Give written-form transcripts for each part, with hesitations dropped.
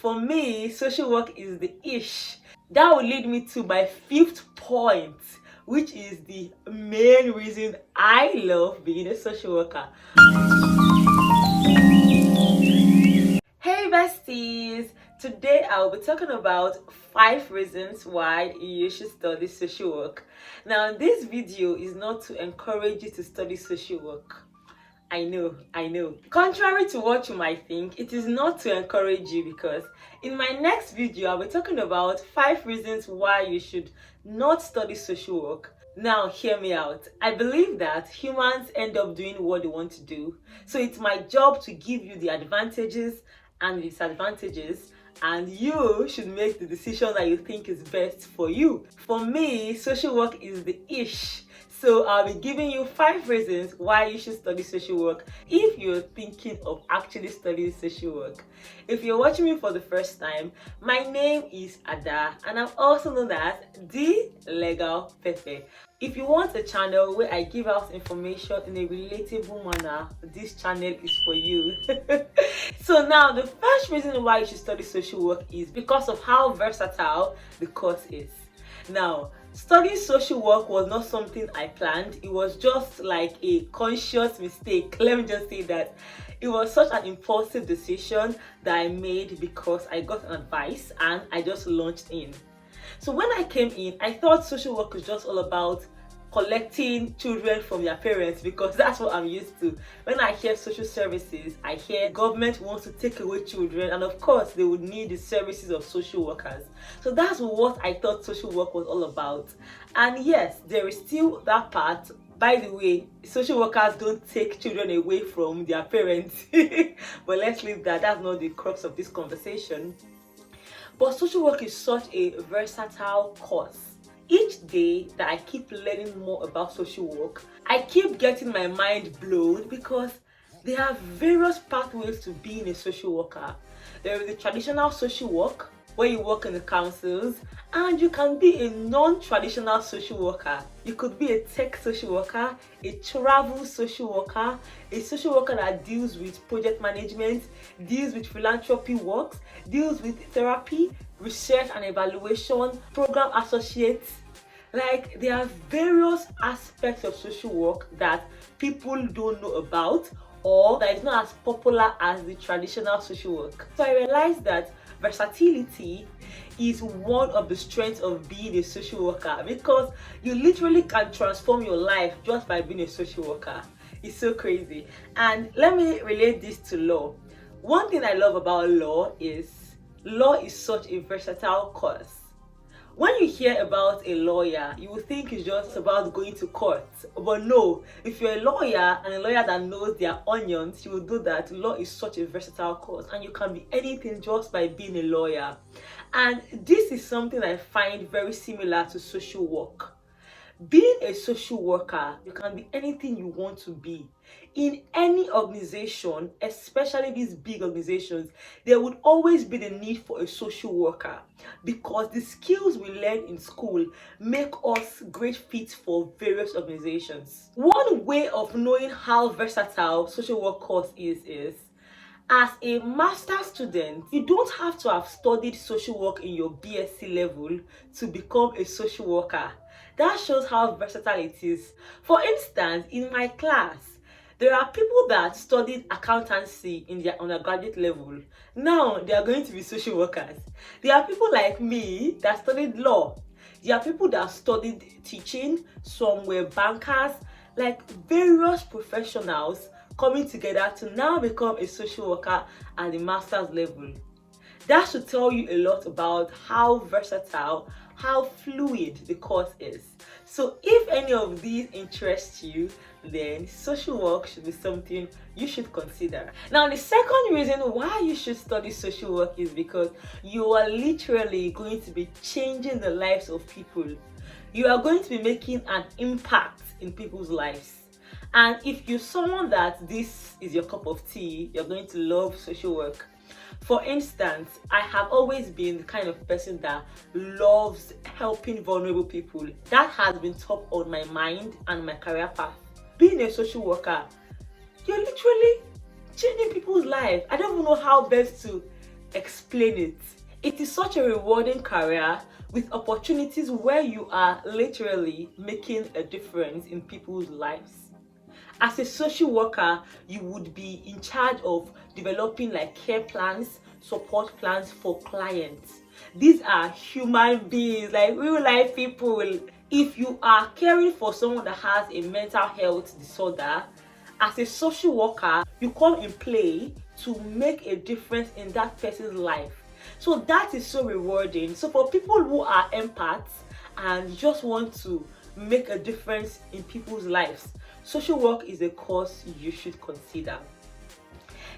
For me, social work is the ish. That will lead me to my fifth point, which is the main reason I love being a social worker. Hey besties! Today I'll be talking about 5 reasons why you should study social work. Now, this video is not to encourage you to study social work. I know. Contrary to what you might think, it is not to encourage you, because in my next video, I'll be talking about 5 reasons why you should not study social work. Now, hear me out. I believe that humans end up doing what they want to do. So it's my job to give you the advantages and disadvantages, and you should make the decision that you think is best for you. For me, social work is the ish. So I'll be giving you 5 reasons why you should study social work if you're thinking of actually studying social work. If you're watching me for the first time, my name is Ada, and I'm also known as The Legal Pepe. If you want a channel where I give out information in a relatable manner, this channel is for you. So now, the first reason why you should study social work is because of how versatile the course is. Now, studying social work was not something I planned. It was just like a conscious mistake. Let me just say that. It was such an impulsive decision that I made because I got an advice and I just launched in. So when I came in, I thought social work was just all about collecting children from their parents, because that's what I'm used to. When I hear social services, I hear government wants to take away children, and of course they would need the services of social workers. So that's what I thought social work was all about. And yes, there is still that part. By the way, social workers don't take children away from their parents. But let's leave that. That's not the crux of this conversation. But social work is such a versatile course. Each day that I keep learning more about social work, I keep getting my mind blown, because there are various pathways to being a social worker. There is the traditional social work, where you work in the councils, and you can be a non-traditional social worker. You could be a tech social worker, a travel social worker, a social worker that deals with project management, deals with philanthropy works, deals with therapy, research and evaluation, program associates. Like, there are various aspects of social work that people don't know about, or that is not as popular as the traditional social work. So I realized that versatility is one of the strengths of being a social worker, because you literally can transform your life just by being a social worker. It's so crazy. And let me relate this to law. One thing I love about law is such a versatile course. When you hear about a lawyer, you will think it's just about going to court. But no, if you're a lawyer, and a lawyer that knows their onions, you will know that law is such a versatile course, and you can be anything just by being a lawyer. And this is something I find very similar to social work. Being a social worker, you can be anything you want to be. In any organization, especially these big organizations, there would always be the need for a social worker, because the skills we learn in school make us great fits for various organizations. One way of knowing how versatile social work course is as a master's student, you don't have to have studied social work in your BSc level to become a social worker. That shows how versatile it is. For instance, in my class, there are people that studied accountancy in their undergraduate level. Now they are going to be social workers. There are people like me that studied law. There are people that studied teaching. Some were bankers. Like, various professionals coming together to now become a social worker at the master's level. That should tell you a lot about how versatile, how fluid the course is. So if any of these interest you, then social work should be something you should consider. Now, the second reason why you should study social work is because you are literally going to be changing the lives of people. You are going to be making an impact in people's lives. And if you're someone that this is your cup of tea, you're going to love social work. For instance, I have always been the kind of person that loves helping vulnerable people. That has been top on my mind and my career path. Being a social worker, you're literally changing people's lives. I don't even know how best to explain it. It is such a rewarding career with opportunities where you are literally making a difference in people's lives. As a social worker, you would be in charge of developing like care plans, support plans for clients. These are human beings, like real life people. If you are caring for someone that has a mental health disorder, as a social worker, you come in play to make a difference in that person's life. So that is so rewarding. So for people who are empaths and just want to make a difference in people's lives, social work is a course you should consider.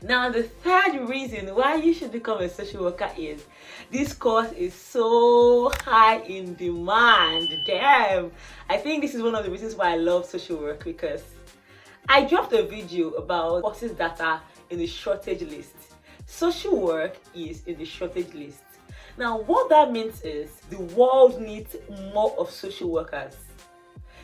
Now, the third reason why you should become a social worker is this course is so high in demand. Damn! I think this is one of the reasons why I love social work, because I dropped a video about courses that are in the shortage list. Social work is in the shortage list. Now, what that means is the world needs more of social workers.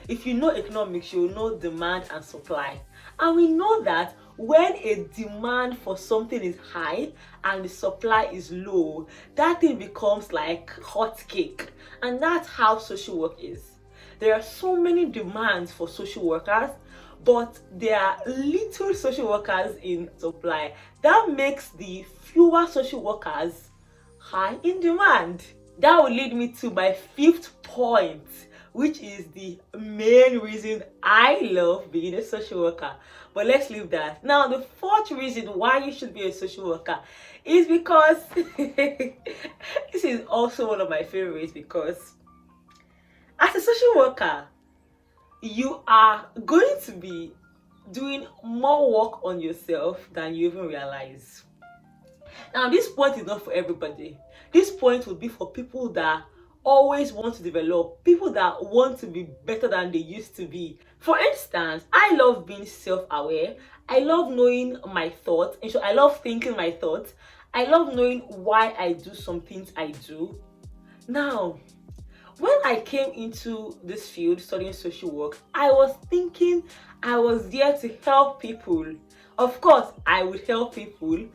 If you know economics, you know demand and supply. And we know that when a demand for something is high and the supply is low, that thing becomes like hot cake. And that's how social work is. There are so many demands for social workers, but there are little social workers in supply. That makes the fewer social workers high in demand. That will lead me to my fifth point, which is the main reason I love being a social worker. But let's leave that. Now, the fourth reason why you should be a social worker is because this is also one of my favorites, because as a social worker, you are going to be doing more work on yourself than you even realize. Now, this point is not for everybody. This point will be for people that always want to develop, people that want to be better than they used to be. For instance, I love being self-aware. I love knowing my thoughts. And so I love thinking my thoughts. I love knowing why I do some things I do. Now, when I came into this field studying social work, I was thinking I was there to help people. Of course, I would help people,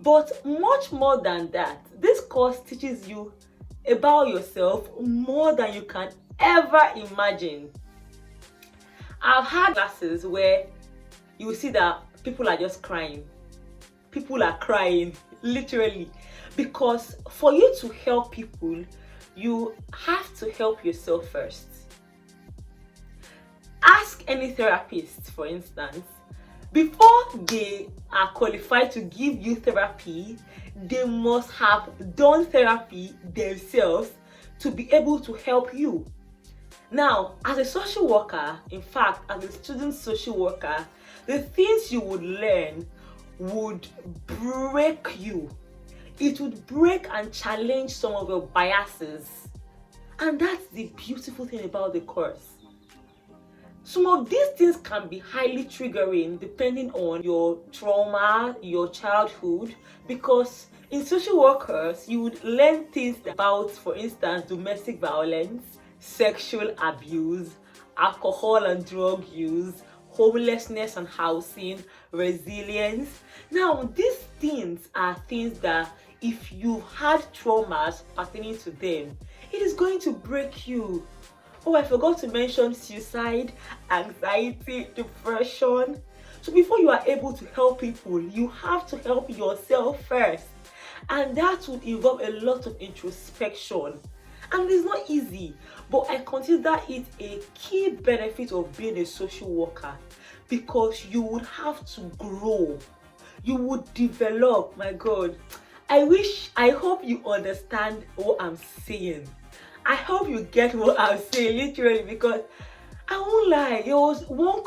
but much more than that, this course teaches you about yourself more than you can ever imagine. I've had classes where you will see that people are just crying. People are crying, literally, because for you to help people, you have to help yourself first. Ask any therapist, for instance, before they are qualified to give you therapy, they must have done therapy themselves to be able to help you. Now, as a social worker, in fact, as a student social worker, the things you would learn would break you. It would break and challenge some of your biases. And that's the beautiful thing about the course. Some of these things can be highly triggering depending on your trauma, your childhood, because in social workers, you would learn things about, for instance, domestic violence, sexual abuse, alcohol and drug use, homelessness and housing, resilience. Now, these things are things that if you've had traumas pertaining to them, it is going to break you. Oh, I forgot to mention suicide, anxiety, depression. So before you are able to help people, you have to help yourself first. And that would involve a lot of introspection. And it's not easy, but I consider it a key benefit of being a social worker, because you would have to grow. You would develop. My God. I hope you understand what I'm saying. I hope you get what I'm saying, literally, because I won't lie, there was one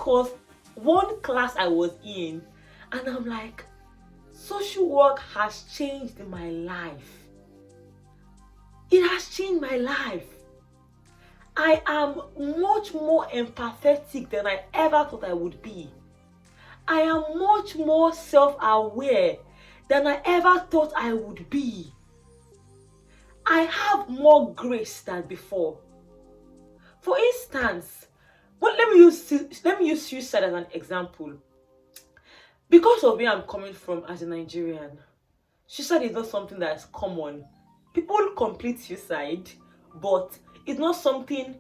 class I was in, and I'm like, social work has changed my life. It has changed my life. I am much more empathetic than I ever thought I would be. I am much more self-aware than I ever thought I would be. I have more grace than before. For instance, let me use suicide as an example. Because of where I'm coming from as a Nigerian, Suicide is not something that is common. People complete suicide, but it's not something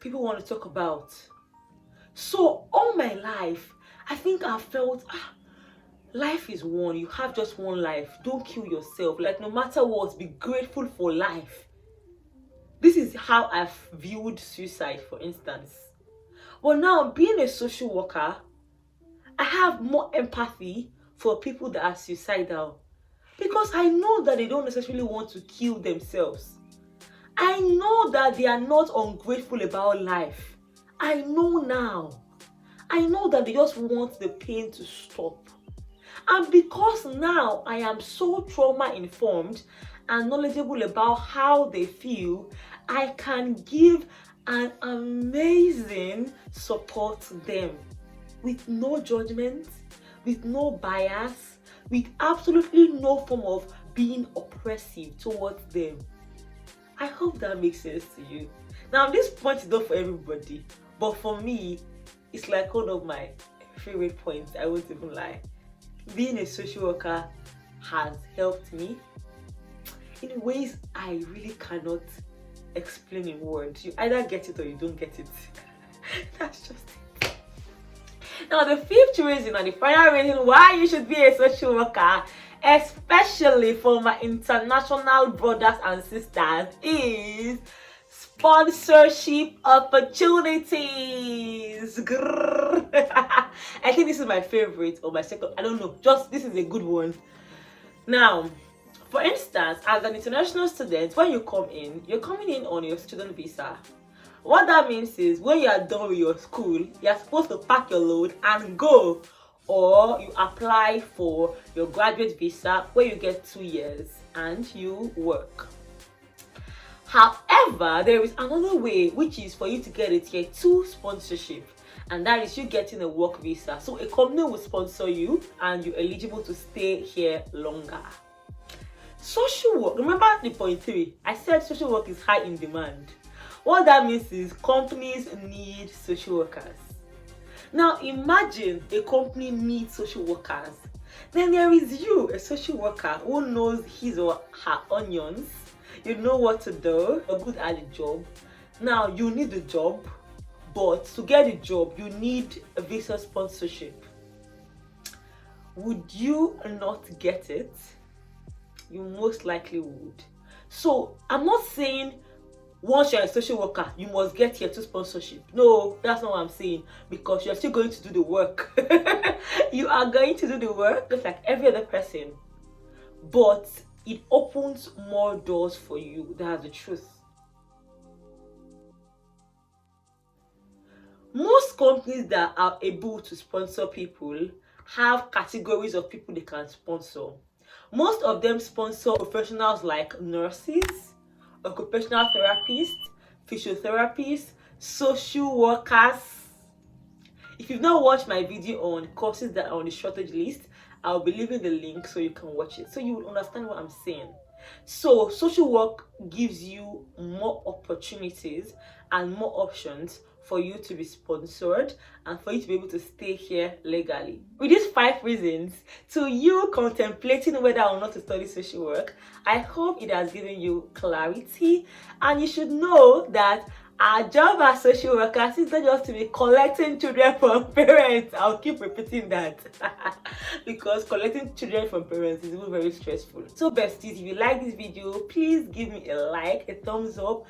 people want to talk about. So all my life, I think I felt, life is one. You have just one life. Don't kill yourself. Like, no matter what, be grateful for life. This is how I've viewed suicide, for instance. But now, being a social worker, I have more empathy for people that are suicidal, because I know that they don't necessarily want to kill themselves. I know that they are not ungrateful about life. I know now. I know that they just want the pain to stop. And because now I am so trauma informed and knowledgeable about how they feel, I can give an amazing support to them with no judgment, with no bias, with absolutely no form of being oppressive towards them. I hope that makes sense to you. Now, this point is not for everybody, but for me, it's like one of my favorite points. I won't even lie. Being a social worker has helped me in ways I really cannot explain in words. You either get it or you don't get it. That's just it. Now, the fifth reason and the final reason why you should be a social worker, especially for my international brothers and sisters, is sponsorship opportunities. I think this is my favorite or my second. I don't know. Just this is a good one. Now, for instance, as an international student, when you come in, you're coming in on your student visa. What that means is when you are done with your school, you're supposed to pack your load and go, or you apply for your graduate visa where you get 2 years and you work. However, there is another way, which is for you to get a tier 2 sponsorship, and that is you getting a work visa. So a company will sponsor you and you're eligible to stay here longer. Social work, remember the point 3, I said social work is high in demand. What that means is companies need social workers. Now imagine a company needs social workers. Then there is you, a social worker who knows his or her onions. You know what to do. You're good at the job. Now you need the job, but to get the job, you need a visa sponsorship. Would you not get it? You most likely would. So I'm not saying once you're a social worker, you must get here to sponsorship. No, that's not what I'm saying, because you're still going to do the work. You are going to do the work just like every other person, but it opens more doors for you. That's the truth. Most companies that are able to sponsor people have categories of people they can sponsor. Most of them sponsor professionals like nurses, occupational therapists, physiotherapists, social workers. If you've not watched my video on courses that are on the shortage list, I'll be leaving the link so you can watch it, so you will understand what I'm saying. So social work gives you more opportunities and more options for you to be sponsored and for you to be able to stay here legally. With these 5 reasons to you contemplating whether or not to study social work, I hope it has given you clarity, and you should know that our job as social workers is not just to be collecting children from parents. I'll keep repeating that because collecting children from parents is even very stressful. So besties, if you like this video, please give me a like, a thumbs up.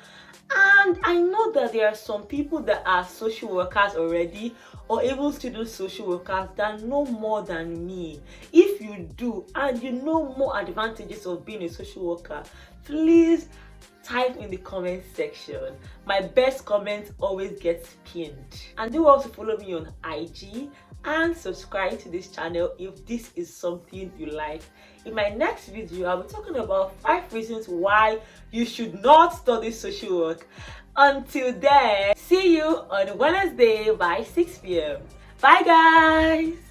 And I know that there are some people that are social workers already, or even student social workers, that know more than me. If you do and you know more advantages of being a social worker, please type in the comment section. My best comment always gets pinned. And do also follow me on IG and subscribe to this channel if this is something you like. In my next video, I'll be talking about 5 reasons why you should not study social work. Until then, see you on Wednesday by 6 p.m. Bye guys!